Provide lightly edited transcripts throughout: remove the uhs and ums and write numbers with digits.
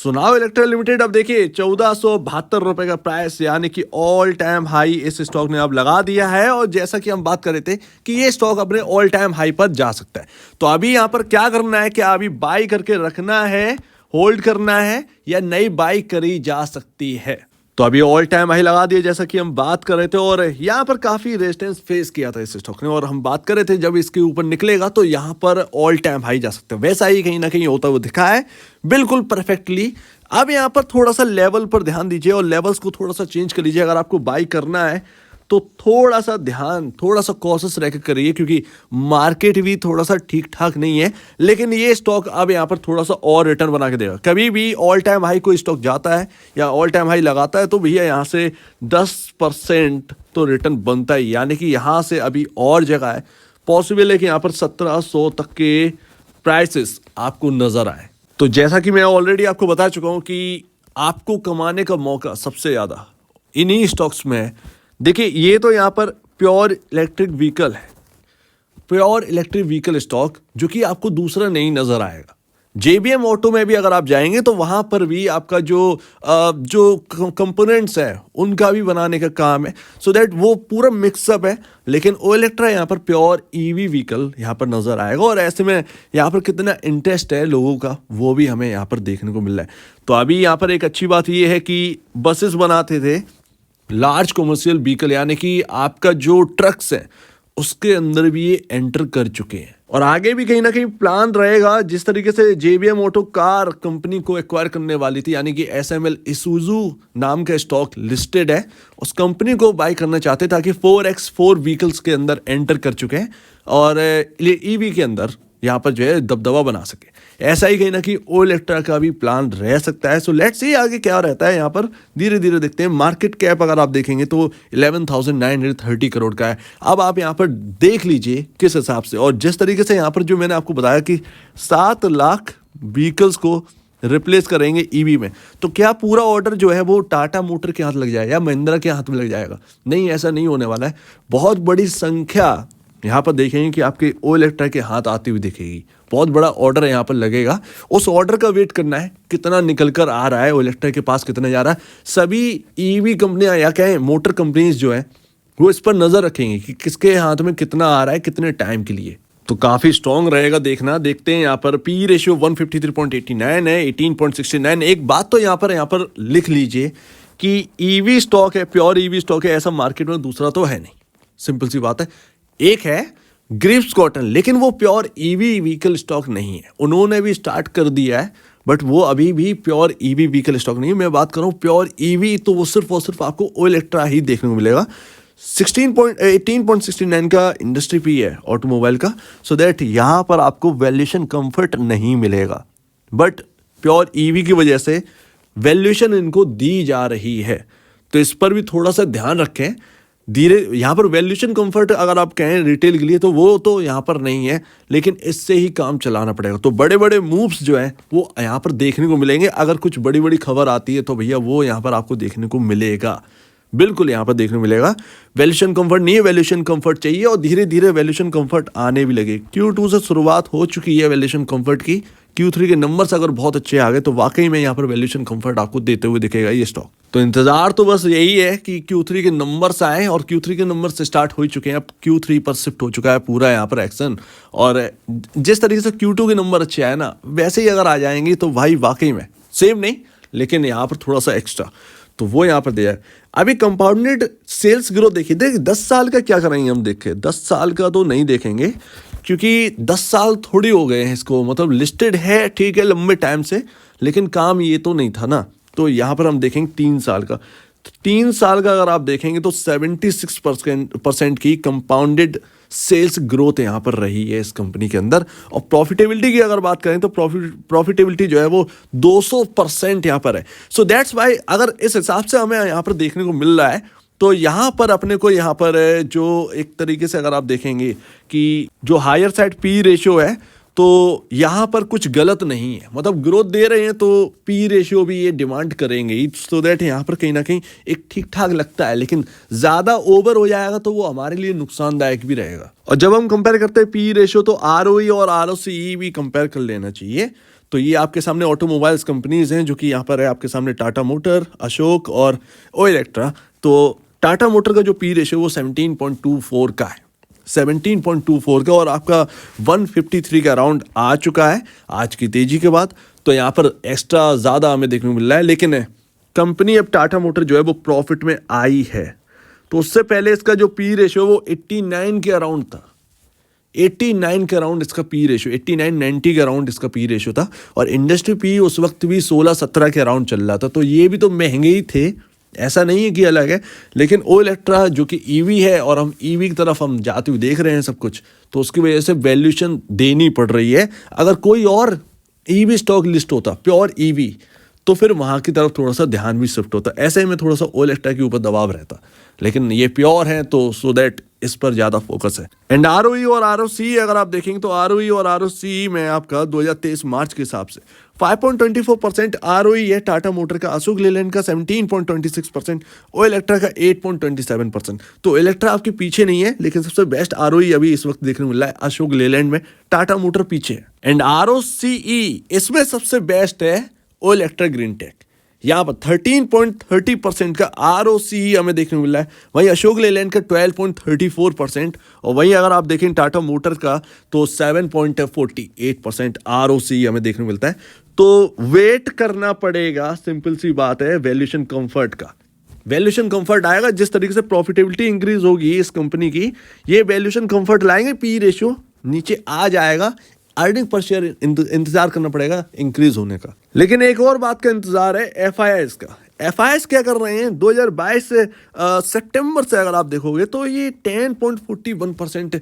सुनाओ Electra limited अब देखिए 1472 रुपए का प्राइस यानी कि ऑल टाइम हाई इस स्टॉक ने अब लगा दिया है। और जैसा कि हम बात कर रहे थे कि ये स्टॉक अपने ऑल टाइम हाई पर जा सकता है, तो अभी यहां पर क्या करना है, क्या अभी बाई करके रखना है, होल्ड करना है, या नई बाई करी जा सकती है। तो अभी ऑल टाइम हाई लगा दिया जैसा कि हम बात कर रहे थे, और यहाँ पर काफी रेजिस्टेंस फेस किया था इस स्टॉक ने, और हम बात कर रहे थे जब इसके ऊपर निकलेगा तो यहाँ पर ऑल टाइम हाई जा सकता है। वैसा ही कहीं ना कहीं होता हुआ दिखा है बिल्कुल परफेक्टली। अब यहाँ पर थोड़ा सा लेवल पर ध्यान दीजिए और लेवल्स को थोड़ा सा चेंज कर लीजिए। अगर आपको बाई करना है तो थोड़ा सा ध्यान, थोड़ा सा कॉशियस रहकर करिए, क्योंकि मार्केट भी थोड़ा सा ठीक ठाक नहीं है। लेकिन ये स्टॉक अब यहाँ पर थोड़ा सा और रिटर्न बना के देगा। कभी भी ऑल टाइम हाई कोई स्टॉक जाता है या ऑल टाइम हाई लगाता है तो भैया यहाँ से 10% तो रिटर्न बनता है, यानी कि यहाँ से अभी और जगह है। पॉसिबल है कि यहाँ पर 1700 तक के प्राइसेस आपको नजर आए। तो जैसा कि मैं ऑलरेडी आपको बता चुका हूँ कि आपको कमाने का मौका सबसे ज़्यादा इन्हीं स्टॉक्स में है। देखिए ये तो यहाँ पर प्योर इलेक्ट्रिक व्हीकल है, प्योर इलेक्ट्रिक व्हीकल स्टॉक, जो कि आपको दूसरा नहीं नजर आएगा। जेबीएम ऑटो में भी अगर आप जाएंगे तो वहां पर भी आपका जो कंपोनेंट्स है उनका भी बनाने का काम है, सो दैट वो पूरा मिक्सअप है। लेकिन ओ इलेक्ट्रा यहाँ पर प्योर ईवी व्हीकल यहाँ पर नजर आएगा, और ऐसे में यहाँ पर कितना इंटरेस्ट है लोगों का वो भी हमें यहाँ पर देखने को मिल रहा है। तो अभी यहाँ पर एक अच्छी बात ये है कि बसेस बनाते थे, लार्ज कमर्शियल व्हीकल यानी कि आपका जो ट्रक्स है उसके अंदर भी ये एंटर कर चुके हैं, और आगे भी कहीं ना कहीं प्लान रहेगा। जिस तरीके से जेबीएम ऑटो कार कंपनी को एक्वायर करने वाली थी, यानी कि एसएमएल इसूजू नाम का स्टॉक लिस्टेड है, उस कंपनी को बाय करना चाहते ताकि 4x4 व्हीकल्स के अंदर एंटर कर चुके हैं और ईवी के अंदर यहाँ पर जो है दबदबा बना सके। ऐसा ही कहीं ना कहीं ओ इलेक्ट्रा का भी प्लान रह सकता है। सो लेट्स सी आगे क्या रहता है। यहाँ पर धीरे धीरे देखते हैं। मार्केट कैप अगर आप देखेंगे तो 11,930 करोड़ का है। अब आप यहाँ पर देख लीजिए किस हिसाब से, और जिस तरीके से यहाँ पर जो मैंने आपको बताया कि 7 लाख व्हीकल्स को रिप्लेस करेंगे ईवी में, तो क्या पूरा ऑर्डर जो है वो टाटा मोटर के हाथ लग जाएगा या महिंद्रा के हाथ में लग जाएगा? नहीं, ऐसा नहीं होने वाला है। बहुत बड़ी संख्या यहाँ पर देखेंगे कि आपके ओ इलेक्ट्रा के हाथ आती हुई दिखेगी। बहुत बड़ा ऑर्डर यहाँ पर लगेगा, उस ऑर्डर का वेट करना है कितना निकल कर आ रहा है, ओ इलेक्ट्रा के पास कितना जा रहा है। सभी ईवी कंपनियां या कहें मोटर कंपनीज जो है वो इस पर नजर रखेंगे कि किसके हाथ में कितना आ रहा है, कितने टाइम के लिए। तो काफी स्ट्रॉन्ग रहेगा देखना। देखते हैं यहाँ पर पी रेशियो 153.89 है, 18.69। एक बात तो यहाँ पर लिख लीजिए कि ईवी स्टॉक है, प्योर ईवी स्टॉक है, ऐसा मार्केट में दूसरा तो है नहीं। सिंपल सी बात है। एक है ग्रिप्स कॉटन, लेकिन वो प्योर ईवी व्हीकल स्टॉक नहीं है। उन्होंने भी स्टार्ट कर दिया है बट वो अभी भी प्योर ईवी व्हीकल स्टॉक नहीं है। मैं बात कर रहा हूँ प्योर ईवी, तो वो सिर्फ और सिर्फ आपको ओ इलेक्ट्रा ही देखने को मिलेगा। 18.69 का इंडस्ट्री पी है ऑटोमोबाइल का, सो दैट यहाँ पर आपको वैल्यूएशन कंफर्ट नहीं मिलेगा। बट प्योर ईवी की वजह से वैल्यूएशन इनको दी जा रही है, तो इस पर भी थोड़ा सा ध्यान रखें। धीरे यहाँ पर वैल्यूएशन कंफर्ट अगर आप कहें रिटेल के लिए तो वो तो यहाँ पर नहीं है, लेकिन इससे ही काम चलाना पड़ेगा। तो बड़े बड़े मूव्स जो हैं वो यहाँ पर देखने को मिलेंगे। अगर कुछ बड़ी बड़ी खबर आती है तो भैया वो यहाँ पर आपको देखने को मिलेगा, बिल्कुल यहाँ पर देखने को मिलेगा। वैल्यूएशन कंफर्ट नहीं है, वैल्यूएशन कंफर्ट चाहिए, और धीरे धीरे वैल्यूएशन कंफर्ट आने भी लगे। Q2 से शुरुआत हो चुकी है वैल्यूएशन कंफर्ट की। Q3 के नंबर्स अगर बहुत अच्छे आ गए तो वाकई में यहाँ पर वैल्यूएशन कंफर्ट आपको देते हुए दिखेगा ये स्टॉक। तो इंतजार तो बस यही है कि Q3 के नंबर्स आए, और Q3 के नंबर से स्टार्ट हो चुके हैं। अब Q3 पर शिफ्ट हो चुका है पूरा यहाँ पर एक्शन, और जिस तरीके से Q2 के नंबर अच्छे आए ना, वैसे ही अगर आ जाएंगे तो भाई वाकई में सेम नहीं लेकिन यहाँ पर थोड़ा सा एक्स्ट्रा तो वो यहाँ पर दिया है। अभी कंपाउंडेड सेल्स ग्रोथ देखिए, 10 साल का क्या करेंगे हम, देखें 10 साल का तो नहीं देखेंगे क्योंकि 10 साल थोड़ी हो गए हैं इसको, मतलब लिस्टेड है ठीक है लंबे टाइम से, लेकिन काम ये तो नहीं था ना। तो यहाँ पर हम देखेंगे 3 साल का, 3 साल का अगर आप देखेंगे तो 76% की कंपाउंडेड सेल्स ग्रोथ यहाँ पर रही है इस कंपनी के अंदर। और प्रॉफिटेबिलिटी की अगर बात करें तो प्रॉफिटेबिलिटी जो है वो 200% यहाँ पर है। सो दैट्स वाई अगर इस हिसाब से हमें यहाँ पर देखने को मिल रहा है तो यहाँ पर अपने को यहाँ पर जो एक तरीके से अगर आप देखेंगे कि जो हायर साइड पी रेशियो है तो यहाँ पर कुछ गलत नहीं है, मतलब ग्रोथ दे रहे हैं तो पी रेशियो भी ये डिमांड करेंगे ही, सो दैट यहाँ पर कहीं ना कहीं एक ठीक ठाक लगता है। लेकिन ज़्यादा ओवर हो जाएगा तो वो हमारे लिए नुकसानदायक भी रहेगा। और जब हम कंपेयर करते हैं पी रेशियो तो आरओई और आरओसीई भी कंपेयर कर लेना चाहिए। तो ये आपके सामने ऑटोमोबाइल्स कंपनीज हैं जो कि यहाँ पर है आपके सामने टाटा मोटर, अशोक और ओ इलेक्ट्रा। तो टाटा मोटर का जो पी रेशियो वो 17.24 का है, 17.24 का, और आपका 153 का राउंड आ चुका है आज की तेजी के बाद। तो यहाँ पर एक्स्ट्रा ज़्यादा हमें देखने को मिल रहा है, लेकिन कंपनी अब टाटा मोटर जो है वो प्रॉफिट में आई है। तो उससे पहले इसका जो पी रेशियो वो 89 के अराउंड था, 89 के अराउंड इसका पी रेशियो, 89-90 के अराउंड इसका पी रेशियो था, और इंडस्ट्री पी उस वक्त भी 16-17 के अराउंड चल रहा था। तो ये भी तो महंगे ही थे, ऐसा नहीं है कि अलग है। लेकिन ओ इलेक्ट्रा जो कि ईवी है और हम ईवी की तरफ हम जाते हुए देख रहे हैं सब कुछ, तो उसकी वजह से वैल्यूएशन देनी पड़ रही है। अगर कोई और ईवी स्टॉक लिस्ट होता, प्योर ईवी, तो फिर वहाँ की तरफ थोड़ा सा ध्यान भी शिफ्ट होता, ऐसे में थोड़ा सा ओ इलेक्ट्रा के ऊपर दबाव रहता। लेकिन ये प्योर है तो सो दैट इस पर ज़्यादा फोकस है। एंड आरओई और आरओसी अगर आप देखेंगे तो आरओई और आरओसी में आपका 2023 मार्च के हिसाब से 5.24% आरओई है टाटा मोटर का, अशोक लेलैंड का 17.26%, ओ इलेक्ट्रा का 8.27%। तो इलेक्ट्रा आपके पीछे नहीं है, लेकिन सबसे बेस्ट आरओई अभी इस वक्त देखने को मिल रहा है अशोक लेलैंड में, टाटा मोटर पीछे है। एंड आरओसीई इसमें सबसे बेस्ट है ओ इलेक्ट्रा ग्रीन टेक, यहाँ पर 13.30% का आरओसी हमें देखने को मिल रहा है। वहीं अशोक लेलैंड का 12.34%, और वहीं अगर आप देखें टाटा मोटर का तो 7.48% आरओसी हमें देखने को मिलता है। तो वेट करना पड़ेगा, सिंपल सी बात है, वैल्यूएशन कंफर्ट का। वैल्यूएशन कंफर्ट आएगा, जिस तरीके से प्रॉफिटेबिलिटी इंक्रीज होगी इस कंपनी की, ये वैल्यूएशन कंफर्ट लाएंगे, पी रेशियो नीचे आ जाएगा, अर्निंग पर शेयर इंतजार करना पड़ेगा इंक्रीज होने का। लेकिन एक और बात का इंतजार है एफआईआईस का। एफआईआईस क्या कर रहे हैं 2022 से सितंबर से अगर आप देखोगे तो ये 10.41%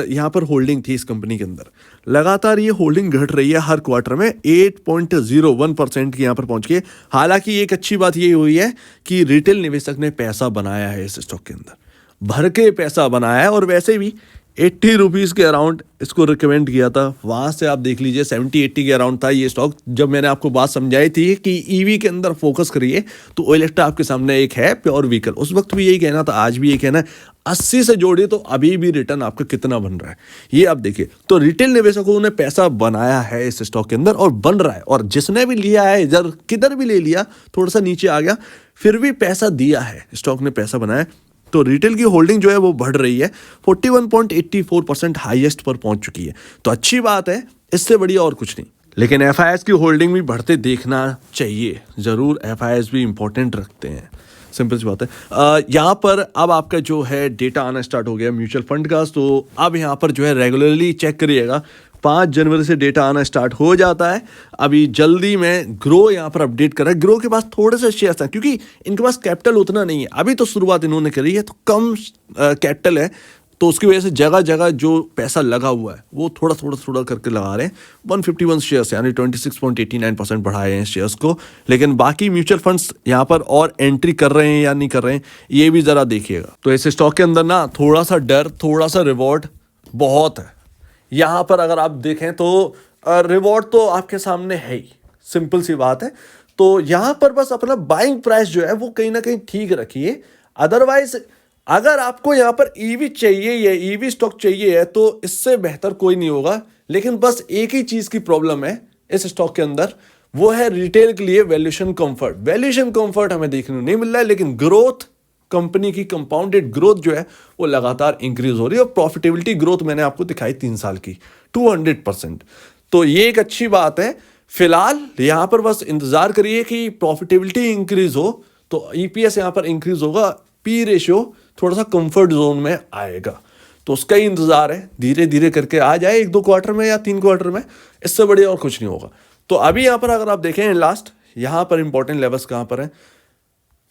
यहाँ पर होल्डिंग थी इस कंपनी के अंदर। लगातार ये होल्डिंग घट रही है, हर क्वार्टर में 8.01% की यहाँ पर पहुँच गई। हालांकि एक अच्छी बात ये हुई है कि रिटेल निवेशक ने पैसा बनाया है इस स्टॉक के अंदर, भर के पैसा बनाया है, और वैसे भी 80 रुपीज़ के अराउंड इसको रिकमेंड किया था। वहाँ से आप देख लीजिए 70-80 के अराउंड था ये स्टॉक। जब मैंने आपको बात समझाई थी कि ईवी के अंदर फोकस करिए, तो ओ इलेक्ट्रा आपके सामने एक है प्योर व्हीकल, उस वक्त भी यही कहना था, आज भी यही कहना है। 80 से जोड़िए तो अभी भी रिटर्न आपका कितना बन रहा है ये आप देखिए। तो रिटेल निवेशकों ने पैसा बनाया है इस स्टॉक के अंदर और बन रहा है, और जिसने भी लिया है, इधर किधर भी ले लिया, थोड़ा सा नीचे आ गया, फिर भी पैसा दिया है, स्टॉक ने पैसा बनाया। तो रिटेल की होल्डिंग जो है वो बढ़ रही है, 41.84% हाईएस्ट पर पहुंच चुकी है। तो अच्छी बात है, इससे बढ़िया और कुछ नहीं। लेकिन एफआईआईएस की होल्डिंग भी बढ़ते देखना चाहिए जरूर, एफआईआईएस भी इंपॉर्टेंट रखते हैं, सिंपल सी बात है। यहाँ पर अब आपका जो है डेटा आना स्टार्ट हो गया म्यूचुअल फंड का, तो अब यहाँ पर जो है रेगुलरली चेक करिएगा। 5 जनवरी से डेटा आना स्टार्ट हो जाता है। अभी जल्दी में ग्रो यहाँ पर अपडेट कर रहा है। ग्रो के पास थोड़े से शेयर्स हैं, क्योंकि इनके पास कैपिटल उतना नहीं है, अभी तो शुरुआत इन्होंने करी है, तो कम कैपिटल है, तो उसकी वजह से जगह जगह जो पैसा लगा हुआ है वो थोड़ा करके लगा रहे हैं। 151 शेयर्स यानी 26.89% बढ़ाए हैं शेयर्स को। लेकिन बाकी म्यूचुअल फंड्स यहाँ पर और एंट्री कर रहे हैं या नहीं कर रहे हैं, ये भी ज़रा देखिएगा। तो ऐसे स्टॉक के अंदर ना थोड़ा सा डर, थोड़ा सा रिवॉर्ड बहुत है। यहाँ पर अगर आप देखें तो रिवॉर्ड तो आपके सामने है ही, सिंपल सी बात है। तो यहाँ पर बस अपना बाइंग प्राइस जो है वो कहीं ना कहीं ठीक रखिए। अदरवाइज अगर आपको यहाँ पर ईवी चाहिए या ईवी स्टॉक चाहिए है तो इससे बेहतर कोई नहीं होगा। लेकिन बस एक ही चीज़ की प्रॉब्लम है इस स्टॉक के अंदर, वो है रिटेल के लिए वैल्यूएशन कंफर्ट। वैल्यूएशन कंफर्ट हमें देखने को नहीं मिल रहा है, लेकिन ग्रोथ, कंपनी की कंपाउंडेड ग्रोथ जो है वो लगातार इंक्रीज हो रही है, और प्रॉफिटेबिलिटी ग्रोथ मैंने आपको दिखाई 3 साल की 200%। तो ये एक अच्छी बात है। फिलहाल यहाँ पर बस इंतजार करिए कि प्रॉफिटेबिलिटी इंक्रीज हो तो ईपीएस यहाँ पर इंक्रीज होगा, पी रेशियो थोड़ा सा कंफर्ट जोन में आएगा, तो उसका ही इंतजार है। धीरे धीरे करके आ जाए 1-2 क्वार्टर में या 3 क्वार्टर में, इससे बढ़िया और कुछ नहीं होगा। तो अभी यहाँ पर अगर आप देखें लास्ट, यहाँ पर इंपॉर्टेंट लेवल्स कहाँ पर हैं,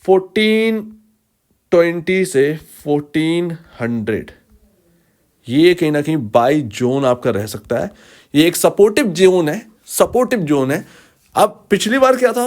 1420 से 1400, ये कहीं ना कहीं बाई जोन आपका रह सकता है। ये एक सपोर्टिव जोन है, सपोर्टिव जोन है। अब पिछली बार क्या था,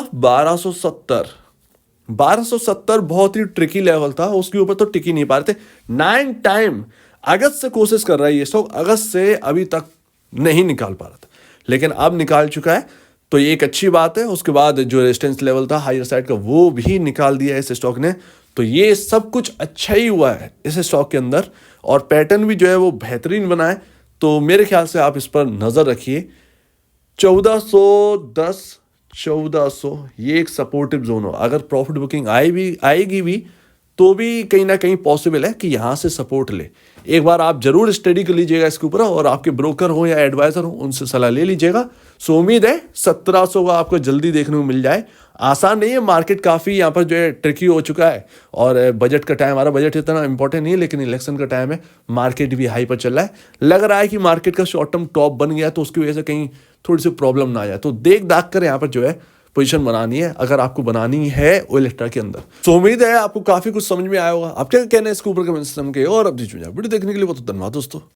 1270 बहुत ही ट्रिकी लेवल था, उसके ऊपर तो टिक ही नहीं पा रहे थे। 9 टाइम अगस्त से कोशिश कर रहा है ये स्टॉक, अगस्त से अभी तक नहीं निकाल पा रहा था, लेकिन अब निकाल चुका है, तो ये एक अच्छी बात है। उसके बाद जो रेजिस्टेंस लेवल था हायर साइड का वो भी निकाल दिया है इस स्टॉक ने। तो ये सब कुछ अच्छा ही हुआ है इस स्टॉक के अंदर, और पैटर्न भी जो है वो बेहतरीन बना है। तो मेरे ख्याल से आप इस पर नज़र रखिए। 1410, 1400 ये एक सपोर्टिव जोन हो। अगर प्रॉफिट बुकिंग आएगी भी तो भी कहीं ना कहीं पॉसिबल है कि यहाँ से सपोर्ट ले। एक बार आप जरूर स्टडी कर लीजिएगा इसके ऊपर, और आपके ब्रोकर हो या एडवाइजर हो उनसे सलाह ले लीजिएगा। सो उम्मीद है 1700 का आपको जल्दी देखने को मिल जाए। आसान नहीं है, मार्केट काफ़ी यहाँ पर जो है ट्रिकी हो चुका है, और बजट का टाइम, हमारा बजट इतना इंपॉर्टेंट नहीं है लेकिन इलेक्शन का टाइम है, मार्केट भी हाई पर चल रहा है। लग रहा है कि मार्केट का शॉर्ट टर्म टॉप बन गया, तो उसकी वजह से कहीं थोड़ी सी प्रॉब्लम ना आ जाए, तो देख दाख कर यहाँ पर जो है पोजीशन बनानी है, अगर आपको बनानी है ऑयल एक्ट्रा के अंदर। तो उम्मीद है आपको काफी कुछ समझ में आया होगा। आप क्या कहना है इसके ऊपर कमेंट सिस्टम के, और अब वीडियो देखने के लिए बहुत धन्यवाद दोस्तों।